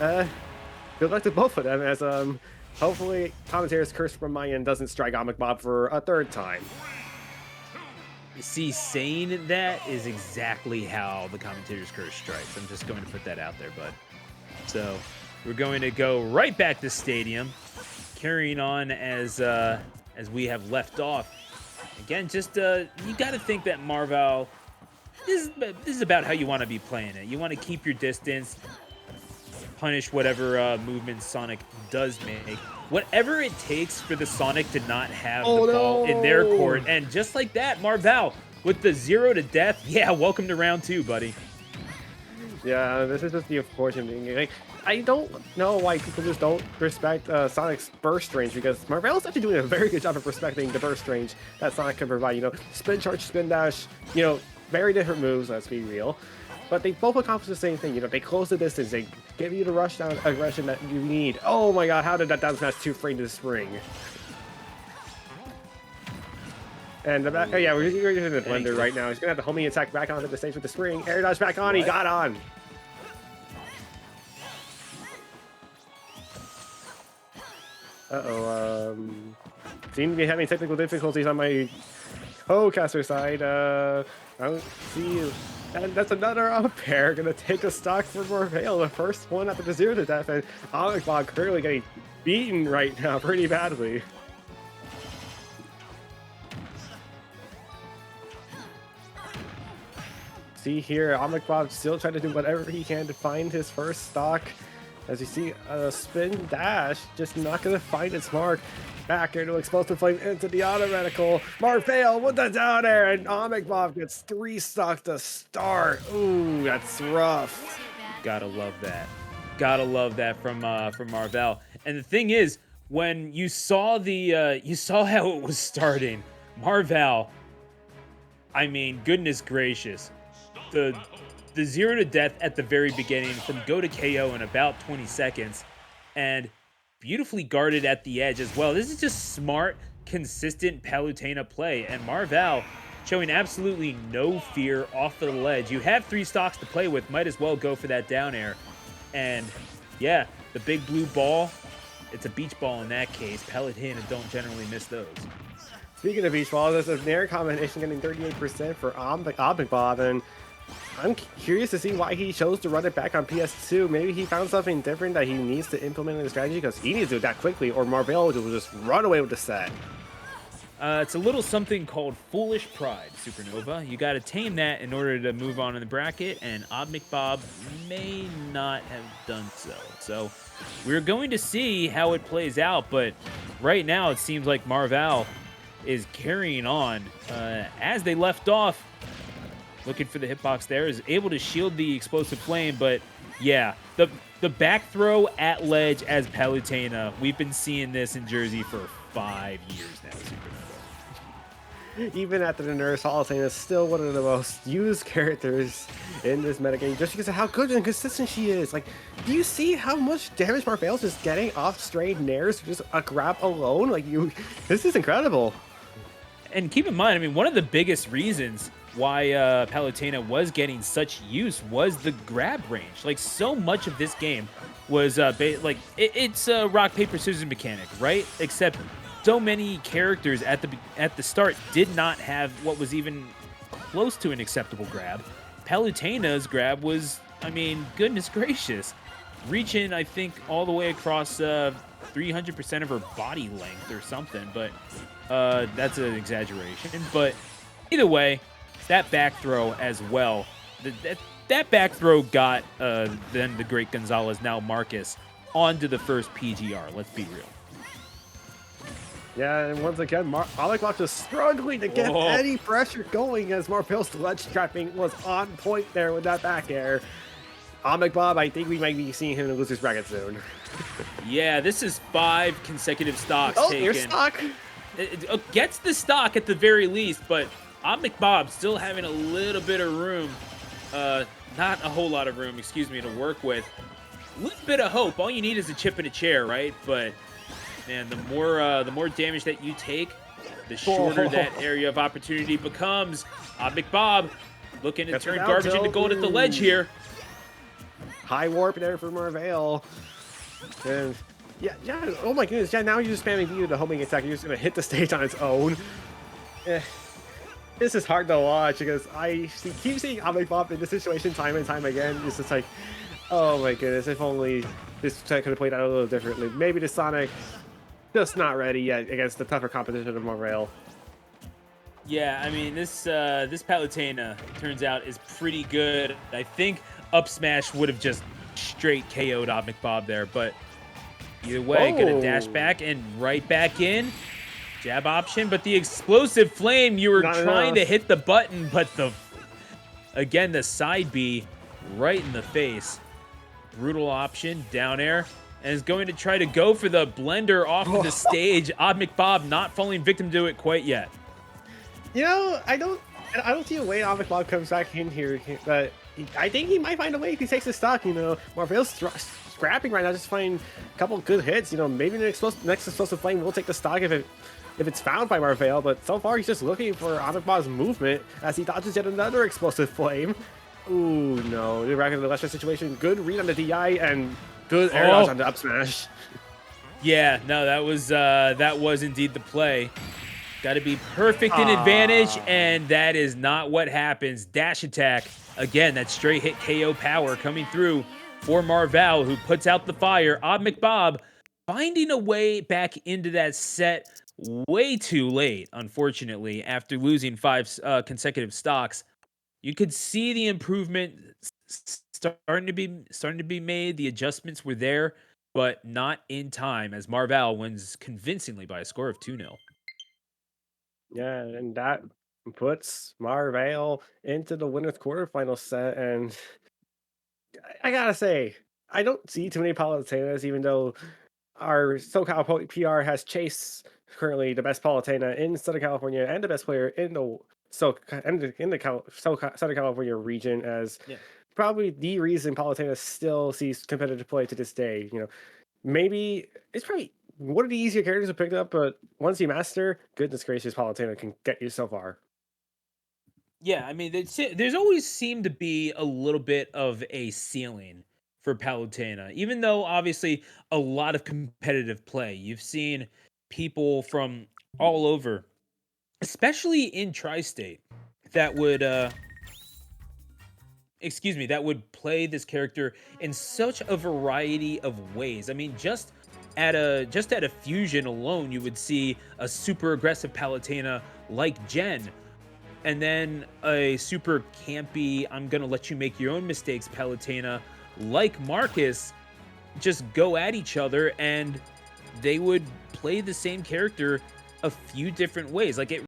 Uh, Good luck to both of them as hopefully commentator's curse from my end doesn't strike Obmcbob for a third time. See, saying that is exactly how the commentator's curse strikes. I'm just going to put that out there, bud. So we're going to go right back to stadium, carrying on as we have left off. Again, just you got to think that Marvale. This is about how you want to be playing it. You want to keep your distance, punish whatever movement Sonic does make. Whatever it takes for the Sonic to not have Oh the ball in their no! court. And just like that, Marvale with the 0 to death. Yeah, welcome to round 2, buddy. Yeah, this is just the unfortunate thing. Like, I don't know why people just don't respect Sonic's burst range because Marvell's actually doing a very good job of respecting the burst range that Sonic can provide. You know, spin charge, spin dash, you know, very different moves, let's be real. But they both accomplish the same thing. You know, they close the distance, they give you the rush down aggression that you need. Oh my god, how did that down smash 2 frame to the spring? And the back, oh yeah, we're using the blender right now. He's gonna have the homing attack back onto the stage with the spring. Air dodge back on, he got on. Seem to be having technical difficulties on my co-caster side. I don't see. And that's another up pair. Gonna take a stock for Marvale. The first one after the 0 to death. And Obmcbob currently getting beaten right now pretty badly. See here, Obmcbob still trying to do whatever he can to find his first stock. As you see, a spin dash, just not going to find its mark. Back into explosive flame into the automatical. Marvale with the down air, and Obmcbob gets 3 stocks to start. Ooh, that's rough. Gotta love that. Gotta love that from Marvell. And the thing is, when you saw you saw how it was starting, Marvell. I mean, goodness gracious, the 0 to death at the very beginning from go to KO in about 20 seconds, and beautifully guarded at the edge as well. This is just smart, consistent Palutena play, and Marvell showing absolutely no fear off of the ledge. You have 3 stocks to play with, might as well go for that down air. And yeah, the big blue ball, it's a beach ball in that case. Palutena don't generally miss those. Speaking of beach balls, there's a Nair combination getting 38% for Obmcbob, and I'm curious to see why he chose to run it back on PS2. Maybe he found something different that he needs to implement in the strategy because he needs to do that quickly, or Marvell will just run away with the set. It's a little something called Foolish Pride, Supernova. You got to tame that in order to move on in the bracket, and Obmcbob may not have done so. So we're going to see how it plays out, but right now it seems like Marvell is carrying on as they left off. Looking for the hitbox there, is able to shield the explosive flame, but yeah, the back throw at ledge as Palutena, we've been seeing this in Jersey for 5 years now, Supernova. Even after the Nurse, Palutena is still one of the most used characters in this metagame just because of how good and consistent she is. Like, do you see how much damage Marvell's just getting off straight Nairs, just a grab alone? Like, this is incredible. And keep in mind, I mean, one of the biggest reasons why Palutena was getting such use was the grab range. Like, so much of this game was it's a rock paper scissors mechanic, right? Except so many characters at the start did not have what was even close to an acceptable grab. Palutena's grab was, I mean, goodness gracious, reaching, I think, all the way across 300% of her body length or something, but that's an exaggeration. But either way, that back throw as well. That back throw got then the great Gonzalez, now Marcus, onto the first PGR. Let's be real. Yeah, and once again, Obmcbob just struggling to get any pressure going as Marvell's ledge trapping was on point there with that back air. Obmcbob, I think we might be seeing him in the loser's bracket soon. Yeah, this is 5 consecutive stocks taken. Your stock? It gets the stock at the very least, but Obmcbob still having a little bit of room, not a whole lot of room, excuse me, to work with. A little bit of hope. All you need is a chip in a chair, right? But man, the more damage that you take, the shorter that area of opportunity becomes. Obmcbob looking to turn garbage into gold at the ledge here. high warp there for Marvale. And yeah, oh my goodness, yeah, now you're just spamming view the homing attack, you're just gonna hit the stage on its own. Eh, this is hard to watch because keep seeing Obmcbob in this situation time and time again. It's just like, oh my goodness, if only this could have played out a little differently. Maybe the Sonic just not ready yet against the tougher competition of Marvale. Yeah, I mean, this Palutena turns out is pretty good. I think up smash would have just straight KO'd Obmcbob there, but either way, gonna dash back and right back in. Jab option, but the explosive flame, you were trying to hit the button, but again, the side B right in the face. Brutal option, down air, and is going to try to go for the blender off of the stage. Obmcbob not falling victim to it quite yet. You know, I don't see a way Obmcbob comes back in here, but I think he might find a way if he takes the stock. You know, Marvale's scrapping right now, just find a couple good hits. You know, maybe the next explosive flame will take the stock if it's found by Marvale, but so far he's just looking for Obmcbob's movement as he dodges yet another explosive flame. Ooh, no, they're back in the lesser situation. Good read on the DI and good air dodge on the up smash. Yeah, no, that was indeed the play. Got to be perfect in advantage, and that is not what happens. Dash attack. Again, that straight hit KO power coming through for Marvale, who puts out the fire. Obmcbob finding a way back into that set way too late, unfortunately, after losing 5 consecutive stocks. You could see the improvement starting to be made. The adjustments were there, but not in time as Marvale wins convincingly by a score of 2-0. Yeah, and that puts Marvale into the winner's quarterfinal set, and I gotta say, I don't see too many Palutenas, even though our SoCal PR has Chase currently the best Palutena in Southern California and the best player in the Southern California region as probably the reason Palutena still sees competitive play to this day. You know, maybe it's probably one of the easier characters to pick up, but once you master, goodness gracious, Palutena can get you so far. Yeah, I mean, there's always seemed to be a little bit of a ceiling for Palutena, even though obviously a lot of competitive play. You've seen people from all over, especially in Tri-State, that would that would play this character in such a variety of ways. I mean, just at a fusion alone, you would see a super aggressive Palutena like Jen, and then a super campy, I'm gonna let you make your own mistakes Palutena like Marcus just go at each other, and they would play the same character a few different ways. Like, it